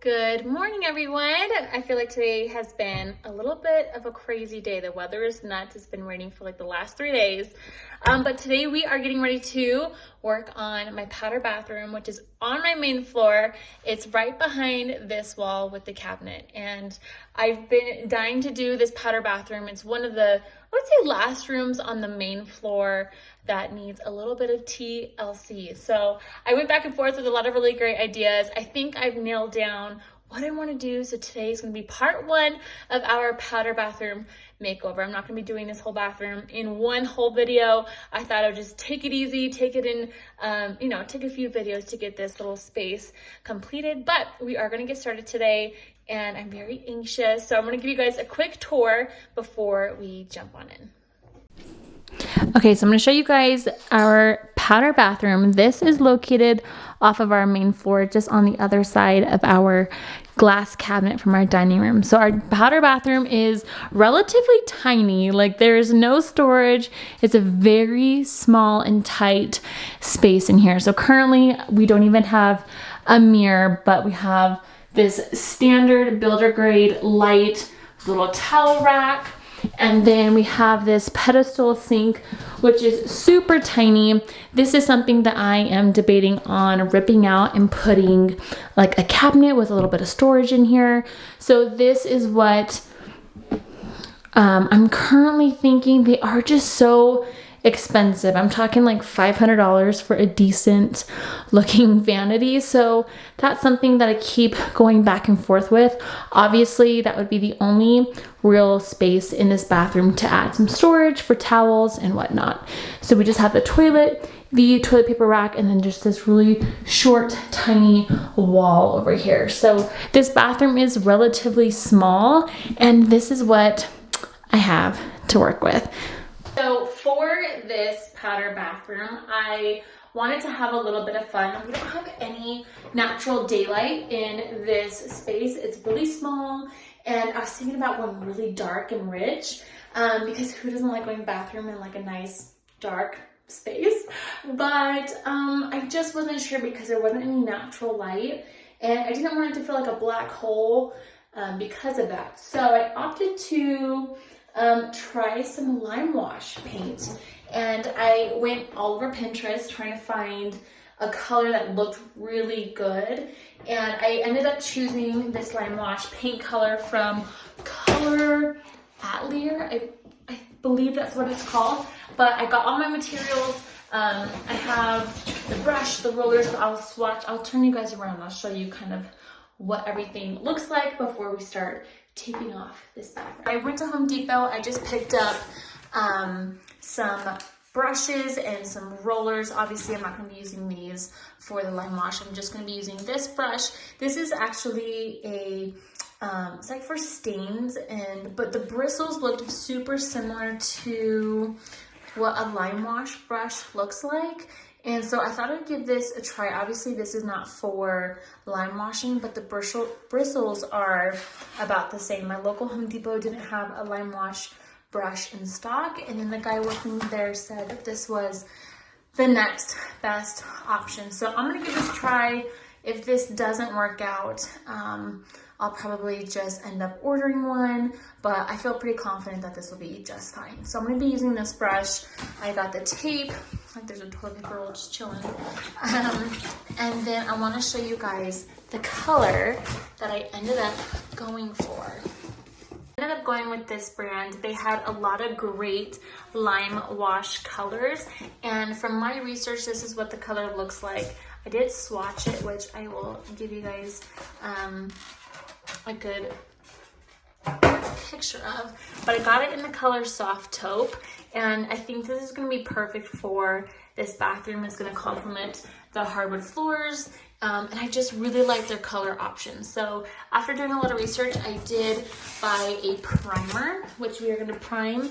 Good morning, everyone. I feel like today has been a little bit of a crazy day. The weather is nuts. It's been raining for like the last 3 days. But today we are getting ready to work on my powder bathroom, which is on my main floor. It's right behind this wall with the cabinet. And I've been dying to do this powder bathroom. It's one of the, I would say, last rooms on the main floor that needs a little bit of TLC. So I went back and forth with a lot of really great ideas. I think I've nailed down what I want to do. So today is going to be part one of our powder bathroom makeover. I'm not going to be doing this whole bathroom in one whole video. I thought I would just take it easy, take it in, take a few videos to get this little space completed. But we are going to get started today, and I'm very anxious. So I'm going to give you guys a quick tour before we jump on in. Okay, so I'm going to show you guys our powder bathroom. This is located off of our main floor, just on the other side of our glass cabinet from our dining room. So our powder bathroom is relatively tiny. Like, there is no storage. It's a very small and tight space in here. So currently we don't even have a mirror, but we have this standard builder grade light little towel rack. And then we have this pedestal sink, which is super tiny. This is something that I am debating on ripping out and putting like a cabinet with a little bit of storage in here. So this is what I'm currently thinking. They are just so expensive. I'm talking like $500 for a decent looking vanity. So that's something that I keep going back and forth with. Obviously, that would be the only real space in this bathroom to add some storage for towels and whatnot. So we just have the toilet paper rack, and then just this really short, tiny wall over here. So this bathroom is relatively small, and this is what I have to work with. So for this powder bathroom, I wanted to have a little bit of fun. We don't have any natural daylight in this space. It's really small, and I was thinking about going really dark and rich, because who doesn't like going bathroom in like a nice dark space? But I just wasn't sure because there wasn't any natural light, and I didn't want it to feel like a black hole because of that. So I opted to try some Limewash paint, and I went all over Pinterest trying to find a color that looked really good, and I ended up choosing this Limewash paint color from Color Atelier. I believe that's what it's called, but I got all my materials. I have the brush, the rollers, but I'll turn you guys around. I'll show you kind of what everything looks like before we start taping off this bathroom. I went to Home Depot. I just picked up some brushes and some rollers. Obviously, I'm not going to be using these for the Limewash. I'm just going to be using this brush. This is actually a it's like for stains, but the bristles looked super similar to what a Limewash brush looks like. And so I thought I'd give this a try. Obviously, this is not for lime washing, but the bristles are about the same. My local Home Depot didn't have a lime wash brush in stock, and then the guy working there said that this was the next best option. So I'm gonna give this a try. If this doesn't work out, I'll probably just end up ordering one, but I feel pretty confident that this will be just fine. So I'm gonna be using this brush. I got the tape, like there's a toilet paper roll just chilling. And then I wanna show you guys the color that I ended up going for. I ended up going with this brand. They had a lot of great lime wash colors, and from my research, this is what the color looks like. I did swatch it, which I will give you guys a good picture of, but I got it in the color Soft Taupe, and I think this is going to be perfect for this bathroom. It's going to complement the hardwood floors, and I just really like their color options. So after doing a lot of research, I did buy a primer, which we are going to prime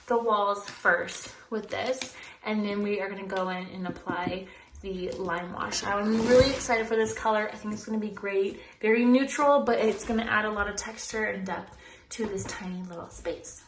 the walls first with this, and then we are going to go in and apply the Limewash. I'm really excited for this color. I think it's going to be great. Very neutral, but it's going to add a lot of texture and depth to this tiny little space.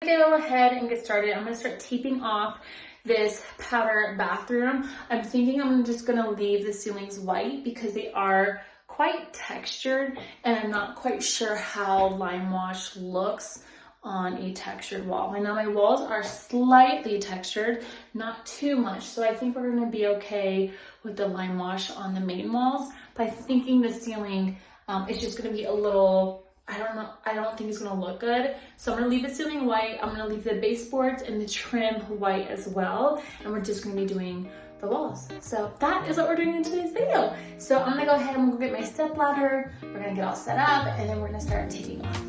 I'm going to go ahead and get started. I'm going to start taping off this powder bathroom. I'm thinking I'm just going to leave the ceilings white because they are quite textured, and I'm not quite sure how Limewash looks on a textured wall. And now my walls are slightly textured, not too much, so I think we're gonna be okay with the Limewash on the main walls. But I'm thinking the ceiling is just gonna be a little, I don't know, I don't think it's gonna look good. So I'm gonna leave the ceiling white, I'm gonna leave the baseboards and the trim white as well, and we're just gonna be doing the walls. So that is what we're doing in today's video. So I'm gonna go ahead and we'll get my step ladder, we're gonna get all set up, and then we're gonna start taping off.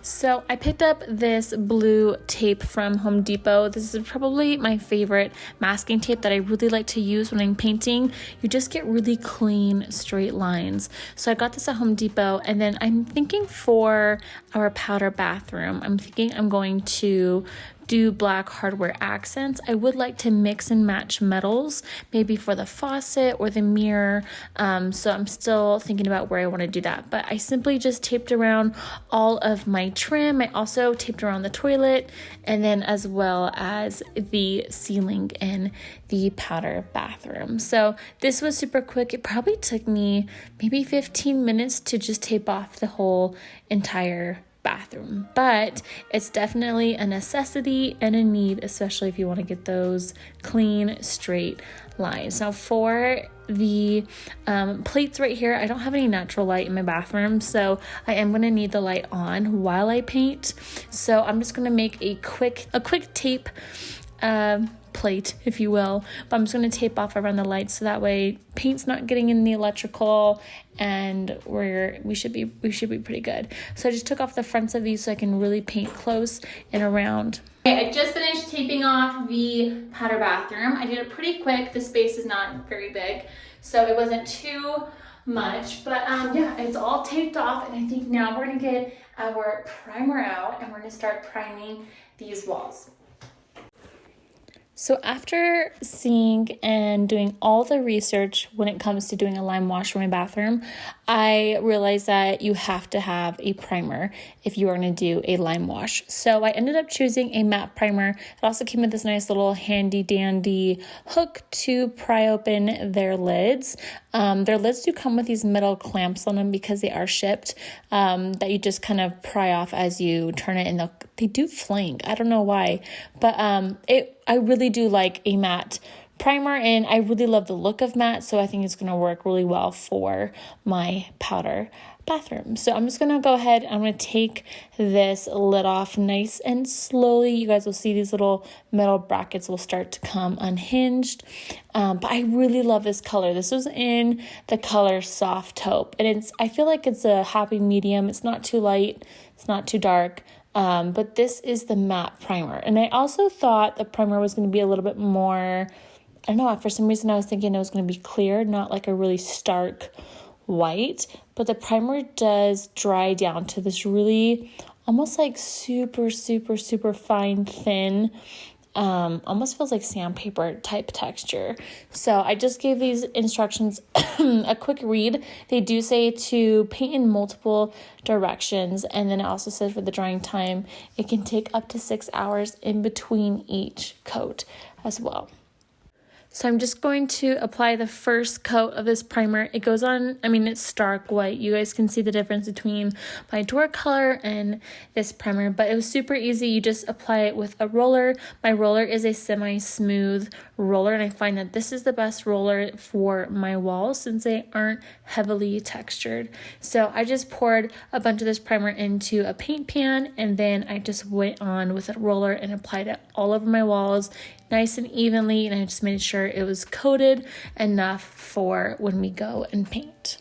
So I picked up this blue tape from Home Depot. This is probably my favorite masking tape that I really like to use when I'm painting. You just get really clean, straight lines. So I got this at Home Depot, and then I'm thinking for our powder bathroom, I'm thinking I'm going to do black hardware accents. I would like to mix and match metals, maybe for the faucet or the mirror. So I'm still thinking about where I want to do that. But I simply just taped around all of my trim. I also taped around the toilet, and then as well as the ceiling in the powder bathroom. So this was super quick. It probably took me maybe 15 minutes to just tape off the whole entire bathroom, but it's definitely a necessity and a need, especially if you want to get those clean, straight lines. Now for the plates right here, I don't have any natural light in my bathroom, so I am going to need the light on while I paint. So I'm just going to make a quick tape plate, if you will, but I'm just going to tape off around the lights so that way paint's not getting in the electrical, and we should be pretty good. So I just took off the fronts of these so I can really paint close and around. Okay, I just finished taping off the powder bathroom. I did it pretty quick. The space is not very big, so it wasn't too much, but yeah, it's all taped off, and I think now we're gonna get our primer out and we're gonna start priming these walls. So after seeing and doing all the research when it comes to doing a lime wash for my bathroom, I realized that you have to have a primer if you are going to do a lime wash. So I ended up choosing a matte primer. It also came with this nice little handy dandy hook to pry open their lids. Their lids do come with these metal clamps on them because they are shipped, that you just kind of pry off as you turn it, and they do flank. I don't know why, but I really do like a matte primer, and I really love the look of matte, so I think it's going to work really well for my powder bathroom. So I'm just going to go ahead, I'm going to take this lid off nice and slowly. You guys will see these little metal brackets will start to come unhinged, but I really love this color. This was in the color Soft Taupe, and I feel like it's a happy medium. It's not too light, it's not too dark. But this is the matte primer. And I also thought the primer was going to be a little bit more, I don't know, for some reason I was thinking it was going to be clear, not like a really stark white. But the primer does dry down to this really almost like super, super, super fine, thin, almost feels like sandpaper type texture. So I just gave these instructions a quick read. They do say to paint in multiple directions, and then it also says for the drying time, it can take up to 6 hours in between each coat as well. So I'm just going to apply the first coat of this primer. It goes on, it's stark white. You guys can see the difference between my door color and this primer, but it was super easy. You just apply it with a roller. My roller is a semi-smooth roller, and I find that this is the best roller for my walls since they aren't heavily textured. So I just poured a bunch of this primer into a paint pan, and then I just went on with a roller and applied it all over my walls nice and evenly, and I just made sure it was coated enough for when we go and paint.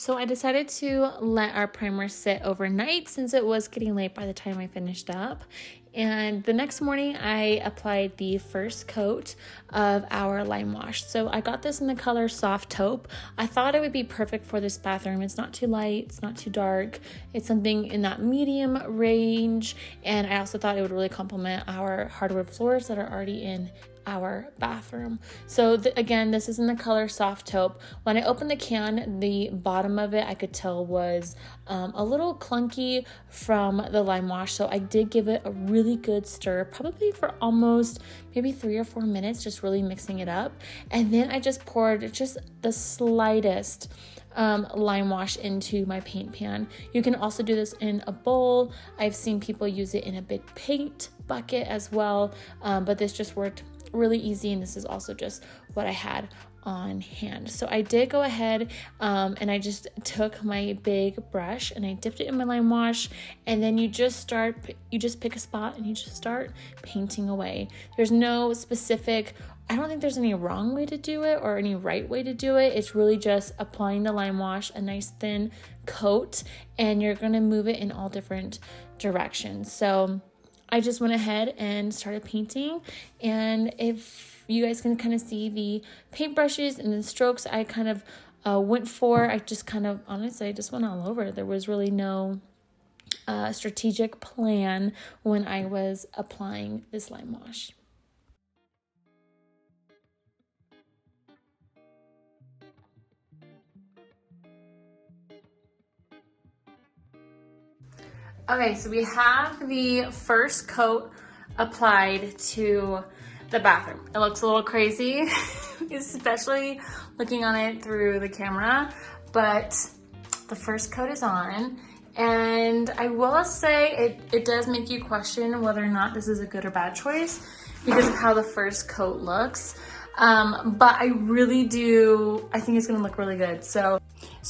So I decided to let our primer sit overnight since it was getting late by the time I finished up. And the next morning I applied the first coat of our lime wash. So I got this in the color Soft Taupe. I thought it would be perfect for this bathroom. It's not too light, it's not too dark. It's something in that medium range. And I also thought it would really complement our hardwood floors that are already in our bathroom. So again, this is in the color Soft Taupe. When I opened the can, the bottom of it I could tell was a little clunky from the lime wash. So I did give it a really good stir, probably for almost maybe 3 or 4 minutes, just really mixing it up. And then I just poured just the slightest lime wash into my paint pan. You can also do this in a bowl. I've seen people use it in a big paint bucket as well, but this just worked really easy, and this is also just what I had on hand. So I did go ahead and I just took my big brush and I dipped it in my lime wash, and then you just pick a spot and you just start painting away. There's no specific, I don't think there's any wrong way to do it or any right way to do it. It's really just applying the lime wash, a nice thin coat, and you're going to move it in all different directions. So I just went ahead and started painting, and if you guys can kind of see the paintbrushes and the strokes I kind of went for, I just kind of, honestly, I just went all over. There was really no strategic plan when I was applying this lime wash. Okay, so we have the first coat applied to the bathroom. It looks a little crazy, especially looking on it through the camera, but the first coat is on. And I will say it does make you question whether or not this is a good or bad choice because of how the first coat looks. But I really do, I think it's gonna look really good. So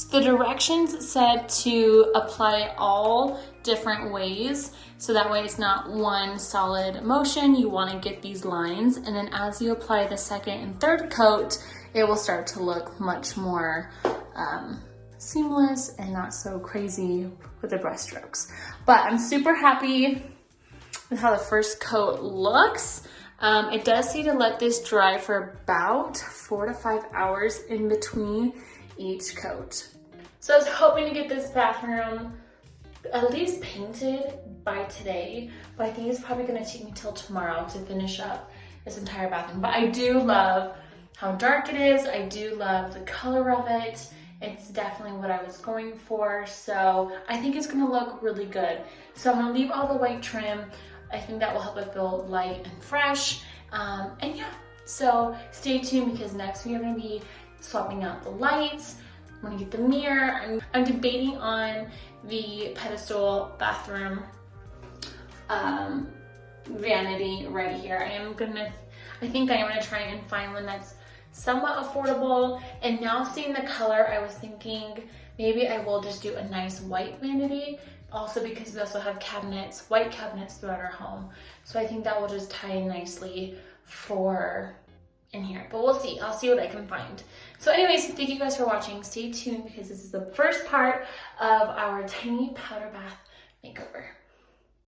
the directions said to apply all different ways. So that way it's not one solid motion. You wanna get these lines. And then as you apply the second and third coat, it will start to look much more seamless and not so crazy with the brush strokes. But I'm super happy with how the first coat looks. It does need to let this dry for about 4 to 5 hours in between each coat. So I was hoping to get this bathroom at least painted by today, but I think it's probably gonna take me till tomorrow to finish up this entire bathroom. But I do love how dark it is. I do love the color of it. It's definitely what I was going for. So I think it's gonna look really good. So I'm gonna leave all the white trim. I think that will help it feel light and fresh. And yeah, so stay tuned because next we are gonna be swapping out the lights. I'm gonna get the mirror. I'm debating on the pedestal bathroom vanity right here. I think I am gonna try and find one that's somewhat affordable. And now seeing the color, I was thinking maybe I will just do a nice white vanity. Also because we also have cabinets, white cabinets throughout our home. So I think that will just tie in nicely for in here, but we'll see. I'll see what I can find. So anyways, thank you guys for watching. Stay tuned because this is the first part of our tiny powder bath makeover.